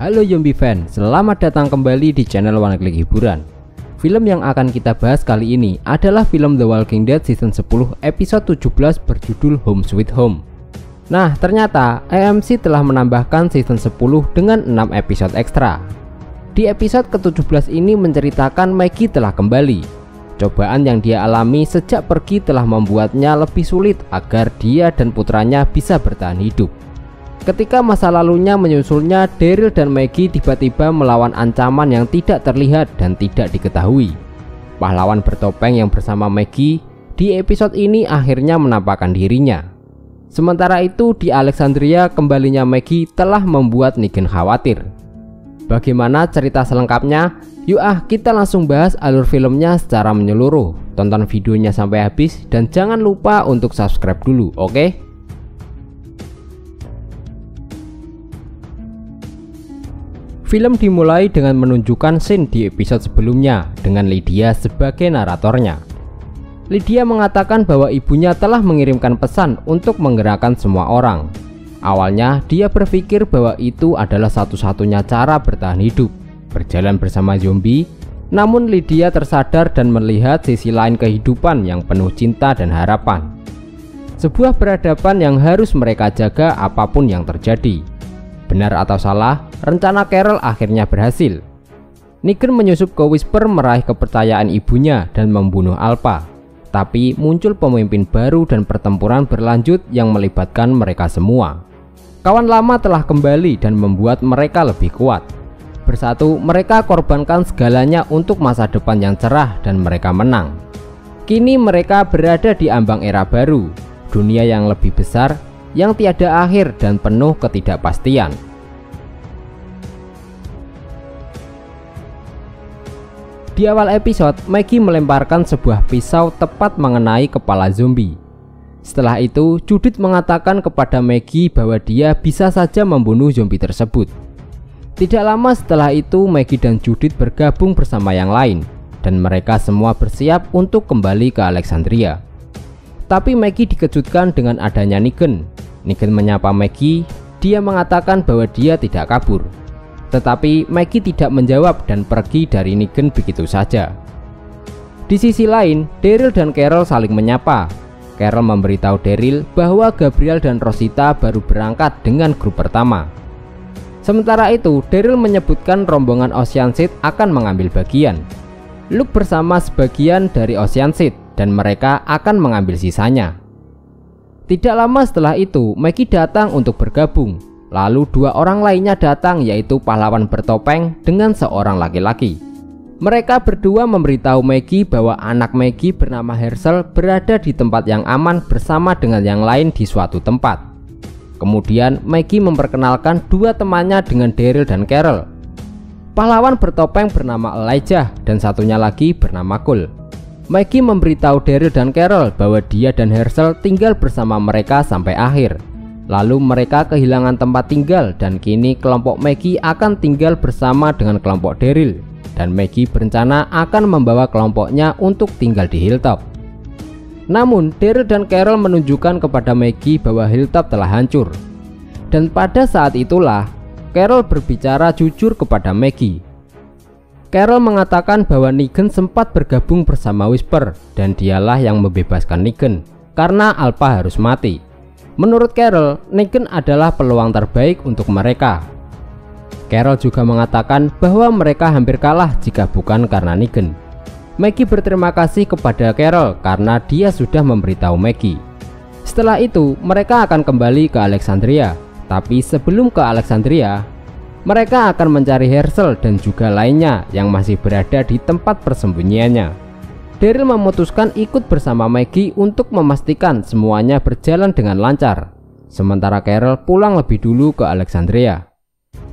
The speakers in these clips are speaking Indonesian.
Halo zombie fan, selamat datang kembali di channel One Click Hiburan. Film yang akan kita bahas kali ini adalah film The Walking Dead season 10 episode 17 berjudul Home Sweet Home. Nah, ternyata AMC telah menambahkan season 10 dengan 6 episode ekstra. Di episode ke-17 ini menceritakan Maggie telah kembali. Cobaan yang dia alami sejak pergi telah membuatnya lebih sulit agar dia dan putranya bisa bertahan hidup. Ketika masa lalunya menyusulnya, Daryl dan Maggie tiba-tiba melawan ancaman yang tidak terlihat dan tidak diketahui. Pahlawan bertopeng yang bersama Maggie di episode ini akhirnya menampakkan dirinya. Sementara itu di Alexandria, kembalinya Maggie telah membuat Negan khawatir. Bagaimana cerita selengkapnya? Yuk kita langsung bahas alur filmnya secara menyeluruh. Tonton videonya sampai habis dan jangan lupa untuk subscribe dulu, oke? Film dimulai dengan menunjukkan scene di episode sebelumnya dengan Lydia sebagai naratornya. Lydia mengatakan bahwa ibunya telah mengirimkan pesan untuk menggerakkan semua orang. Awalnya dia berpikir bahwa itu adalah satu-satunya cara bertahan hidup, berjalan bersama zombie. Namun Lydia tersadar dan melihat sisi lain kehidupan yang penuh cinta dan harapan. Sebuah peradaban yang harus mereka jaga apapun yang terjadi. Benar atau salah, rencana Carol akhirnya berhasil. Negan menyusup ke Whisper meraih kepercayaan ibunya dan membunuh Alpha. Tapi muncul pemimpin baru dan pertempuran berlanjut yang melibatkan mereka semua. Kawan lama telah kembali dan membuat mereka lebih kuat. Bersatu, mereka korbankan segalanya untuk masa depan yang cerah dan mereka menang. Kini mereka berada di ambang era baru, dunia yang lebih besar, yang tiada akhir dan penuh ketidakpastian. Di awal episode, Maggie melemparkan sebuah pisau tepat mengenai kepala zombie. Setelah itu, Judith mengatakan kepada Maggie bahwa dia bisa saja membunuh zombie tersebut. Tidak lama setelah itu, Maggie dan Judith bergabung bersama yang lain, dan mereka semua bersiap untuk kembali ke Alexandria. Tapi Maggie dikejutkan dengan adanya Negan. Negan menyapa Maggie, dia mengatakan bahwa dia tidak kabur. Tetapi Maggie tidak menjawab dan pergi dari Negan begitu saja. Di sisi lain, Daryl dan Carol saling menyapa. Carol memberitahu Daryl bahwa Gabriel dan Rosita baru berangkat dengan grup pertama. Sementara itu, Daryl menyebutkan rombongan Ocean Seed akan mengambil bagian. Luke bersama sebagian dari Ocean Seed dan mereka akan mengambil sisanya. Tidak lama setelah itu, Maggie datang untuk bergabung. Lalu dua orang lainnya datang, yaitu pahlawan bertopeng dengan seorang laki-laki. Mereka berdua memberitahu Maggie bahwa anak Maggie bernama Herschel berada di tempat yang aman bersama dengan yang lain di suatu tempat. Kemudian Maggie memperkenalkan dua temannya dengan Daryl dan Carol. Pahlawan bertopeng bernama Elijah dan satunya lagi bernama Cole. Maggie memberitahu Daryl dan Carol bahwa dia dan Herschel tinggal bersama mereka sampai akhir. Lalu mereka kehilangan tempat tinggal dan kini kelompok Maggie akan tinggal bersama dengan kelompok Daryl. Dan Maggie berencana akan membawa kelompoknya untuk tinggal di Hilltop. Namun Daryl dan Carol menunjukkan kepada Maggie bahwa Hilltop telah hancur. Dan pada saat itulah Carol berbicara jujur kepada Maggie. Carol mengatakan bahwa Negan sempat bergabung bersama Whisper dan dialah yang membebaskan Negan karena Alpha harus mati. Menurut Carol, Negan adalah peluang terbaik untuk mereka. Carol juga mengatakan bahwa mereka hampir kalah jika bukan karena Negan. Maggie berterima kasih kepada Carol karena dia sudah memberitahu Maggie. Setelah itu, mereka akan kembali ke Alexandria. Tapi sebelum ke Alexandria, mereka akan mencari Herschel dan juga lainnya yang masih berada di tempat persembunyiannya. Daryl memutuskan ikut bersama Maggie untuk memastikan semuanya berjalan dengan lancar. Sementara Carol pulang lebih dulu ke Alexandria.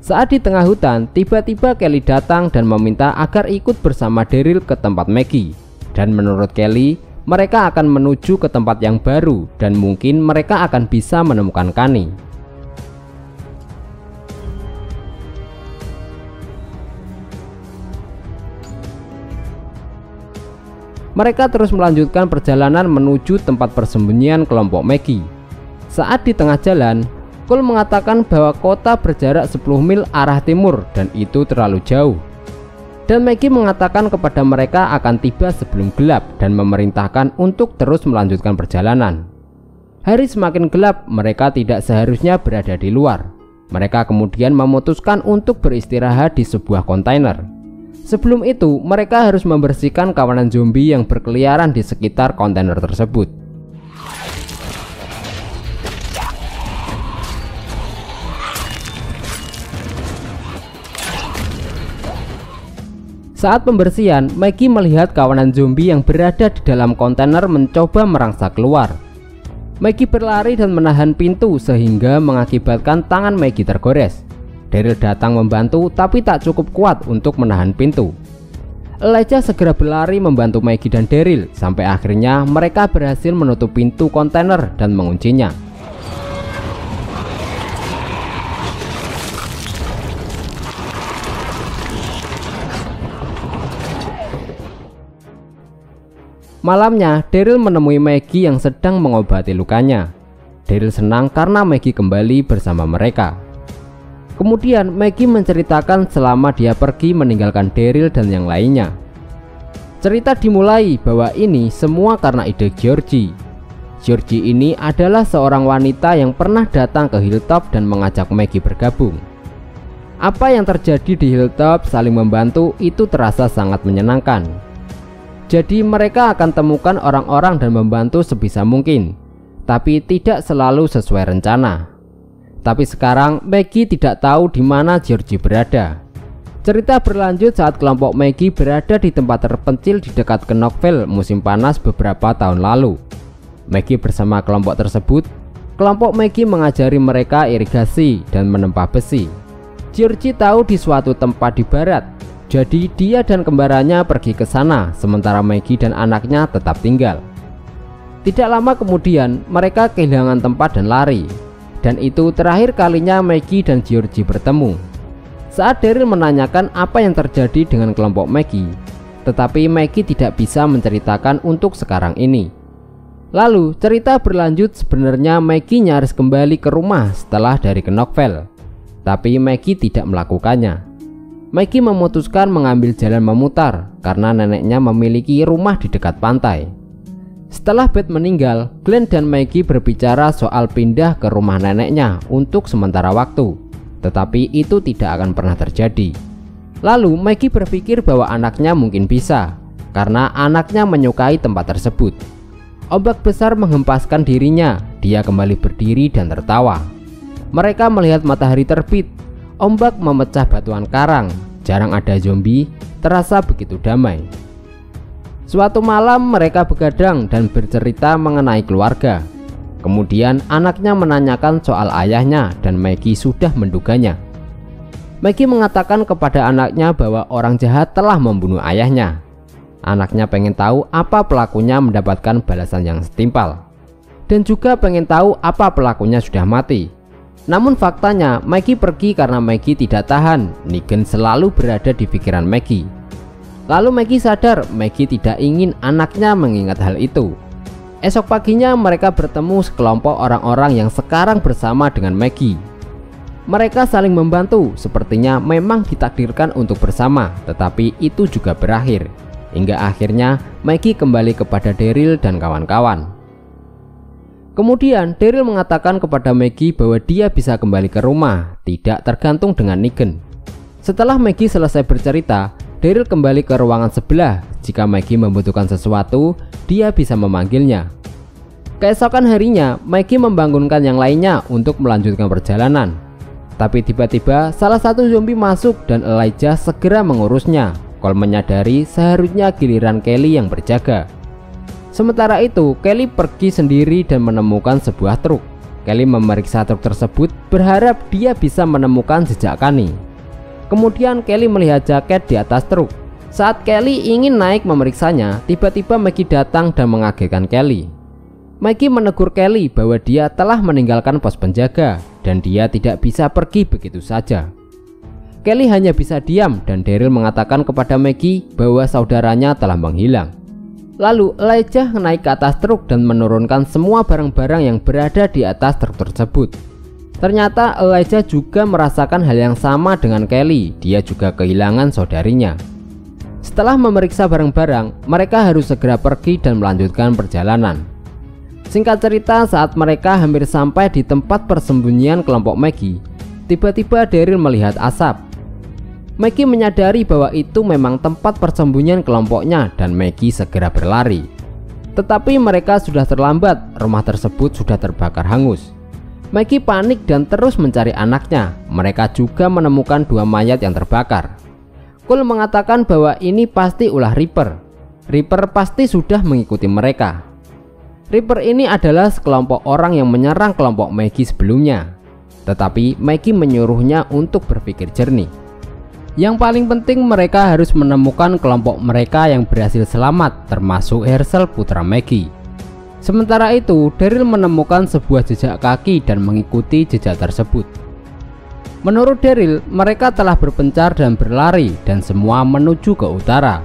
Saat di tengah hutan, tiba-tiba Kelly datang dan meminta agar ikut bersama Daryl ke tempat Maggie. Dan menurut Kelly, mereka akan menuju ke tempat yang baru dan mungkin mereka akan bisa menemukan Kani. Mereka terus melanjutkan perjalanan menuju tempat persembunyian kelompok Maggie. Saat di tengah jalan, Cole mengatakan bahwa kota berjarak 10 mil arah timur dan itu terlalu jauh. Dan Maggie mengatakan kepada mereka akan tiba sebelum gelap dan memerintahkan untuk terus melanjutkan perjalanan. Hari semakin gelap, mereka tidak seharusnya berada di luar. Mereka kemudian memutuskan untuk beristirahat di sebuah kontainer. Sebelum itu, mereka harus membersihkan kawanan zombie yang berkeliaran di sekitar kontainer tersebut. Saat pembersihan, Maggie melihat kawanan zombie yang berada di dalam kontainer mencoba merangsek keluar. Maggie berlari dan menahan pintu sehingga mengakibatkan tangan Maggie tergores. Daryl datang membantu tapi tak cukup kuat untuk menahan pintu. Elijah segera berlari membantu Maggie dan Daryl sampai akhirnya mereka berhasil menutup pintu kontainer dan menguncinya. Malamnya, Daryl menemui Maggie yang sedang mengobati lukanya. Daryl senang karena Maggie kembali bersama mereka. Kemudian Maggie menceritakan selama dia pergi meninggalkan Daryl dan yang lainnya. Cerita dimulai bahwa ini semua karena ide Georgie. Georgie ini adalah seorang wanita yang pernah datang ke Hilltop dan mengajak Maggie bergabung. Apa yang terjadi di Hilltop saling membantu itu terasa sangat menyenangkan. Jadi mereka akan temukan orang-orang dan membantu sebisa mungkin, tapi tidak selalu sesuai rencana. Tapi sekarang Maggie tidak tahu di mana Georgie berada. Cerita berlanjut saat kelompok Maggie berada di tempat terpencil di dekat Knoxville musim panas beberapa tahun lalu. Maggie bersama kelompok tersebut, kelompok Maggie mengajari mereka irigasi dan menempa besi. Georgie tahu di suatu tempat di barat. Jadi dia dan kembarannya pergi ke sana, sementara Maggie dan anaknya tetap tinggal. Tidak lama kemudian, mereka kehilangan tempat dan lari. Dan itu terakhir kalinya Maggie dan Georgie bertemu. Saat Daryl menanyakan apa yang terjadi dengan kelompok Maggie, tetapi Maggie tidak bisa menceritakan untuk sekarang ini. Lalu cerita berlanjut sebenarnya Maggie nyaris kembali ke rumah setelah dari Knoxville. Tapi Maggie tidak melakukannya. Maggie memutuskan mengambil jalan memutar karena neneknya memiliki rumah di dekat pantai. Setelah Beth meninggal, Glenn dan Maggie berbicara soal pindah ke rumah neneknya untuk sementara waktu, tetapi itu tidak akan pernah terjadi. Lalu Maggie berpikir bahwa anaknya mungkin bisa, karena anaknya menyukai tempat tersebut. Ombak besar menghempaskan dirinya, dia kembali berdiri dan tertawa. Mereka melihat matahari terbit. Ombak memecah batuan karang, jarang ada zombie, terasa begitu damai. Suatu malam mereka begadang dan bercerita mengenai keluarga. Kemudian anaknya menanyakan soal ayahnya dan Maggie sudah menduganya. Maggie mengatakan kepada anaknya bahwa orang jahat telah membunuh ayahnya. Anaknya pengen tahu apa pelakunya mendapatkan balasan yang setimpal. Dan juga pengen tahu apa pelakunya sudah mati. Namun faktanya Maggie pergi karena Maggie tidak tahan. Negan selalu berada di pikiran Maggie. Lalu Maggie sadar Maggie tidak ingin anaknya mengingat hal itu. Esok paginya mereka bertemu sekelompok orang-orang yang sekarang bersama dengan Maggie. Mereka saling membantu, sepertinya memang ditakdirkan untuk bersama, tetapi itu juga berakhir. Hingga akhirnya Maggie kembali kepada Daryl dan kawan-kawan. Kemudian Daryl mengatakan kepada Maggie bahwa dia bisa kembali ke rumah, tidak tergantung dengan Negan. Setelah Maggie selesai bercerita, Daryl kembali ke ruangan sebelah. Jika Maggie membutuhkan sesuatu, dia bisa memanggilnya. Keesokan harinya, Maggie membangunkan yang lainnya untuk melanjutkan perjalanan. Tapi tiba-tiba salah satu zombie masuk dan Elijah segera mengurusnya. Cole menyadari seharusnya giliran Kelly yang berjaga. Sementara itu, Kelly pergi sendiri dan menemukan sebuah truk. Kelly memeriksa truk tersebut, berharap dia bisa menemukan jejak Kani. Kemudian Kelly melihat jaket di atas truk. Saat Kelly ingin naik memeriksanya, tiba-tiba Maggie datang dan mengagetkan Kelly. Maggie menegur Kelly bahwa dia telah meninggalkan pos penjaga dan dia tidak bisa pergi begitu saja. Kelly hanya bisa diam dan Daryl mengatakan kepada Maggie bahwa saudaranya telah menghilang. Lalu Elijah naik ke atas truk dan menurunkan semua barang-barang yang berada di atas truk tersebut. Ternyata Elijah juga merasakan hal yang sama dengan Kelly. Dia juga kehilangan saudarinya. Setelah memeriksa barang-barang, mereka harus segera pergi dan melanjutkan perjalanan. Singkat cerita, saat mereka hampir sampai di tempat persembunyian kelompok Maggie, tiba-tiba Daryl melihat asap. Maggie menyadari bahwa itu memang tempat persembunyian kelompoknya dan Maggie segera berlari. Tetapi mereka sudah terlambat, rumah tersebut sudah terbakar hangus. Maggie panik dan terus mencari anaknya. Mereka juga menemukan 2 mayat yang terbakar. Cole mengatakan bahwa ini pasti ulah Reaper. Reaper pasti sudah mengikuti mereka. Reaper ini adalah sekelompok orang yang menyerang kelompok Maggie sebelumnya. Tetapi Maggie menyuruhnya untuk berpikir jernih. Yang paling penting, mereka harus menemukan kelompok mereka yang berhasil selamat, termasuk Herschel putra Maggie. Sementara itu, Daryl menemukan sebuah jejak kaki dan mengikuti jejak tersebut. Menurut Daryl, mereka telah berpencar dan berlari dan semua menuju ke utara.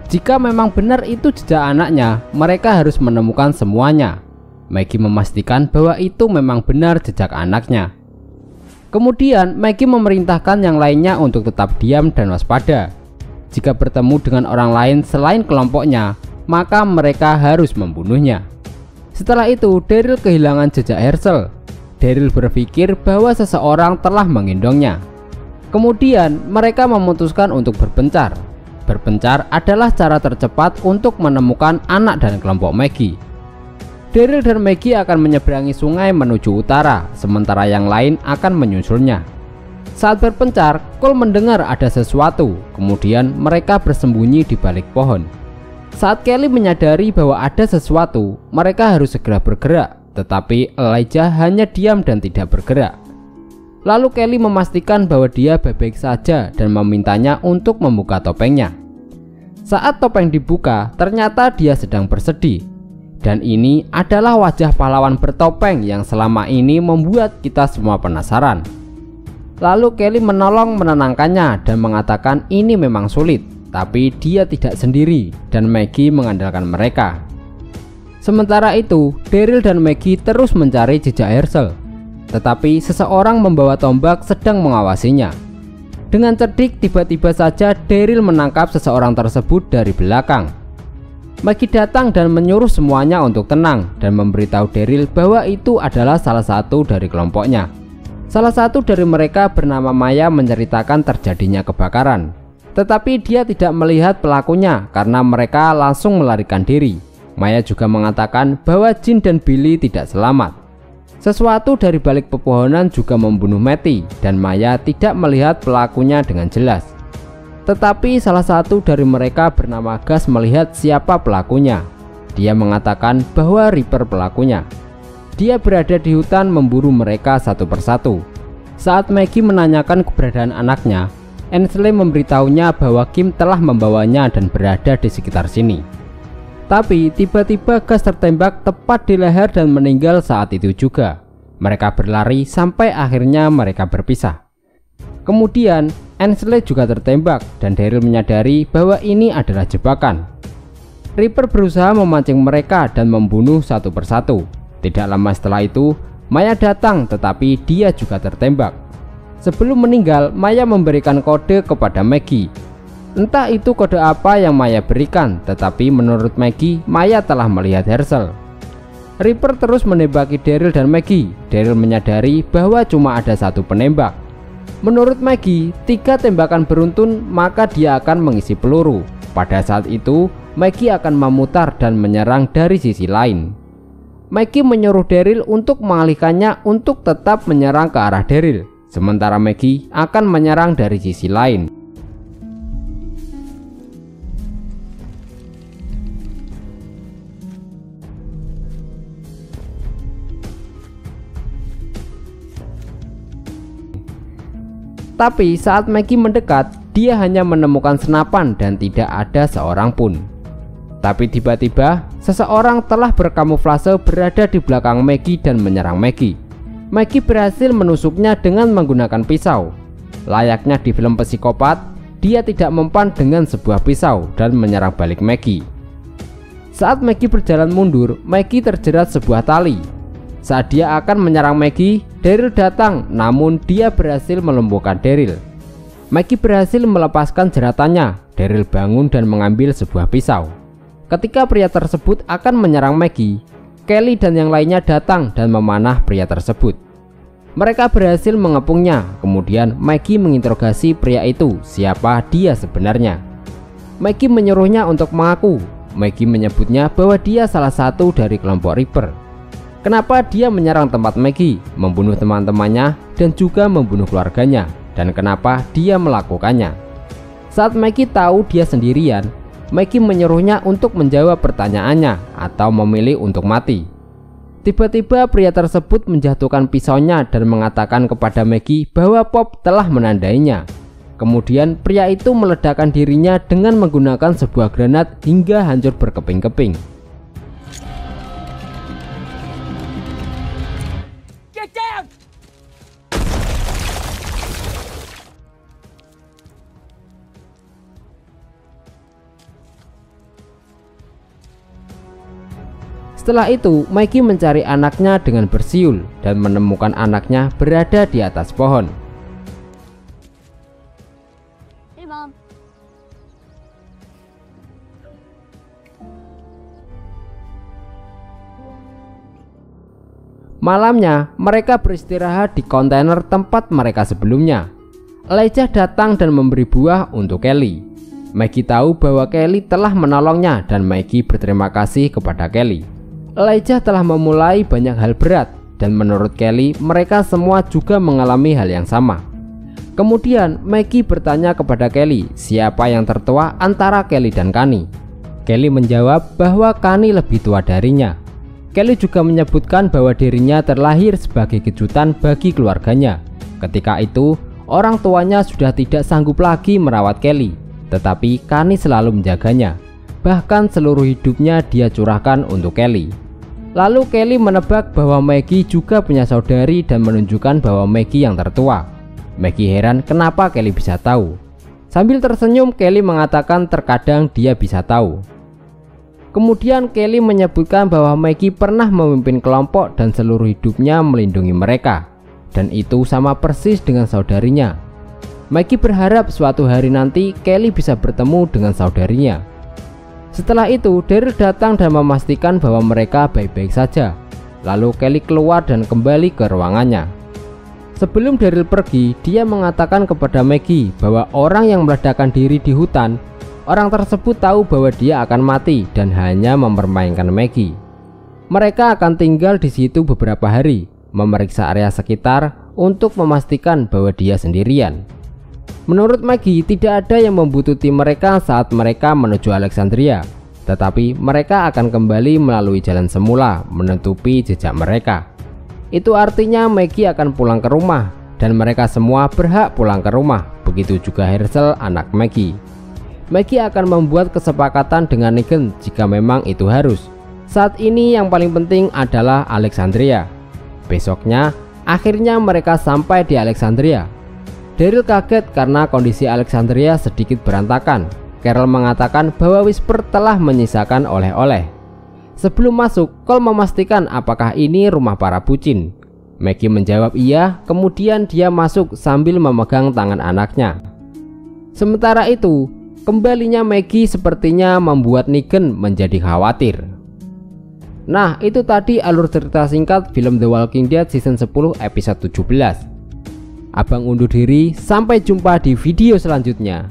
Jika memang benar itu jejak anaknya, mereka harus menemukan semuanya. Maggie memastikan bahwa itu memang benar jejak anaknya. Kemudian Maggie memerintahkan yang lainnya untuk tetap diam dan waspada. Jika bertemu dengan orang lain selain kelompoknya, maka mereka harus membunuhnya. Setelah itu, Daryl kehilangan jejak Herschel. Daryl berpikir bahwa seseorang telah menggendongnya. Kemudian mereka memutuskan untuk berpencar. Berpencar adalah cara tercepat untuk menemukan anak dan kelompok Maggie. Daryl dan Maggie akan menyeberangi sungai menuju utara, sementara yang lain akan menyusulnya. Saat berpencar, Cole mendengar ada sesuatu, kemudian mereka bersembunyi di balik pohon. Saat Kelly menyadari bahwa ada sesuatu, mereka harus segera bergerak, tetapi Elijah hanya diam dan tidak bergerak. Lalu Kelly memastikan bahwa dia baik-baik saja dan memintanya untuk membuka topengnya. Saat topeng dibuka, ternyata dia sedang bersedih. Dan ini adalah wajah pahlawan bertopeng yang selama ini membuat kita semua penasaran. Lalu Kelly menolong menenangkannya dan mengatakan ini memang sulit, tapi dia tidak sendiri dan Maggie mengandalkan mereka. Sementara itu, Daryl dan Maggie terus mencari jejak Herschel. Tetapi seseorang membawa tombak sedang mengawasinya. Dengan cerdik, tiba-tiba saja Daryl menangkap seseorang tersebut dari belakang. Maggie datang dan menyuruh semuanya untuk tenang dan memberitahu Daryl bahwa itu adalah salah satu dari kelompoknya. Salah satu dari mereka bernama Maya menceritakan terjadinya kebakaran. Tetapi dia tidak melihat pelakunya karena mereka langsung melarikan diri. Maya juga mengatakan bahwa Jin dan Billy tidak selamat. Sesuatu dari balik pepohonan juga membunuh Matty dan Maya tidak melihat pelakunya dengan jelas. Tetapi salah satu dari mereka bernama Gus melihat siapa pelakunya. Dia mengatakan bahwa Reaper pelakunya. Dia berada di hutan memburu mereka satu persatu. Saat Maggie menanyakan keberadaan anaknya, Ainsley memberitahunya bahwa Kim telah membawanya dan berada di sekitar sini. Tapi tiba-tiba Gus tertembak tepat di leher dan meninggal saat itu juga. Mereka berlari sampai akhirnya mereka berpisah. Kemudian Ainsley juga tertembak dan Daryl menyadari bahwa ini adalah jebakan. Reaper berusaha memancing mereka dan membunuh satu persatu. Tidak lama setelah itu, Maya datang tetapi dia juga tertembak. Sebelum meninggal, Maya memberikan kode kepada Maggie. Entah itu kode apa yang Maya berikan, tetapi menurut Maggie, Maya telah melihat Herschel. Reaper terus menembaki Daryl dan Maggie. Daryl menyadari bahwa cuma ada satu penembak. Menurut Maggie, 3 tembakan beruntun maka dia akan mengisi peluru. Pada saat itu, Maggie akan memutar dan menyerang dari sisi lain. Maggie menyuruh Daryl untuk mengalihkannya untuk tetap menyerang ke arah Daryl. Sementara Maggie akan menyerang dari sisi lain. Tapi saat Maggie mendekat, dia hanya menemukan senapan dan tidak ada seorang pun. Tapi tiba-tiba, seseorang telah berkamuflase berada di belakang Maggie dan menyerang Maggie. Maggie berhasil menusuknya dengan menggunakan pisau. Layaknya di film psikopat, dia tidak mempan dengan sebuah pisau dan menyerang balik Maggie. Saat Maggie berjalan mundur, Maggie terjerat sebuah tali. Saat dia akan menyerang Maggie, Daryl datang, namun dia berhasil melumpuhkan Daryl. Maggie berhasil melepaskan jeratannya. Daryl bangun dan mengambil sebuah pisau. Ketika pria tersebut akan menyerang Maggie, Kelly dan yang lainnya datang dan memanah pria tersebut. Mereka berhasil mengepungnya. Kemudian Maggie menginterogasi pria itu siapa dia sebenarnya. Maggie menyuruhnya untuk mengaku. Maggie menyebutnya bahwa dia salah satu dari kelompok Reaper. Kenapa dia menyerang tempat Maggie, membunuh teman-temannya, dan juga membunuh keluarganya, dan kenapa dia melakukannya. Saat Maggie tahu dia sendirian, Maggie menyuruhnya untuk menjawab pertanyaannya atau memilih untuk mati. Tiba-tiba pria tersebut menjatuhkan pisaunya dan mengatakan kepada Maggie bahwa Pop telah menandainya. Kemudian pria itu meledakkan dirinya dengan menggunakan sebuah granat hingga hancur berkeping-keping. Setelah itu, Maggie mencari anaknya dengan bersiul dan menemukan anaknya berada di atas pohon. Hey, Mom. Malamnya, mereka beristirahat di kontainer tempat mereka sebelumnya. Elijah datang dan memberi buah untuk Kelly. Maggie tahu bahwa Kelly telah menolongnya dan Maggie berterima kasih kepada Kelly. Elijah telah memulai banyak hal berat dan menurut Kelly mereka semua juga mengalami hal yang sama. Kemudian Maggie bertanya kepada Kelly siapa yang tertua antara Kelly dan Kani. Kelly menjawab bahwa Kani lebih tua darinya. Kelly juga menyebutkan bahwa dirinya terlahir sebagai kejutan bagi keluarganya. Ketika itu orang tuanya sudah tidak sanggup lagi merawat Kelly, tetapi Kani selalu menjaganya. Bahkan seluruh hidupnya dia curahkan untuk Kelly. Lalu Kelly menebak bahwa Maggie juga punya saudari dan menunjukkan bahwa Maggie yang tertua. Maggie heran kenapa Kelly bisa tahu. Sambil tersenyum, Kelly mengatakan terkadang dia bisa tahu. Kemudian Kelly menyebutkan bahwa Maggie pernah memimpin kelompok dan seluruh hidupnya melindungi mereka. Dan itu sama persis dengan saudarinya. Maggie berharap suatu hari nanti Kelly bisa bertemu dengan saudarinya. Setelah itu, Daryl datang dan memastikan bahwa mereka baik-baik saja. Lalu Kelly keluar dan kembali ke ruangannya. Sebelum Daryl pergi, dia mengatakan kepada Maggie bahwa orang yang meledakkan diri di hutan, orang tersebut tahu bahwa dia akan mati dan hanya mempermainkan Maggie. Mereka akan tinggal di situ beberapa hari, memeriksa area sekitar untuk memastikan bahwa dia sendirian. Menurut Maggie, tidak ada yang membutuhkan mereka saat mereka menuju Alexandria, tetapi mereka akan kembali melalui jalan semula menutupi jejak mereka. Itu artinya Maggie akan pulang ke rumah dan mereka semua berhak pulang ke rumah, begitu juga Herschel, anak Maggie. Maggie akan membuat kesepakatan dengan Negan jika memang itu harus. Saat ini yang paling penting adalah Alexandria. Besoknya, akhirnya mereka sampai di Alexandria. Daryl kaget karena kondisi Alexandria sedikit berantakan. Carol mengatakan bahwa Whisper telah menyisakan oleh-oleh. Sebelum masuk, Cole memastikan apakah ini rumah para bucin. Maggie menjawab iya, kemudian dia masuk sambil memegang tangan anaknya. Sementara itu, kembalinya Maggie sepertinya membuat Negan menjadi khawatir. Nah, itu tadi alur cerita singkat film The Walking Dead season 10 episode 17. Abang undur diri, sampai jumpa di video selanjutnya.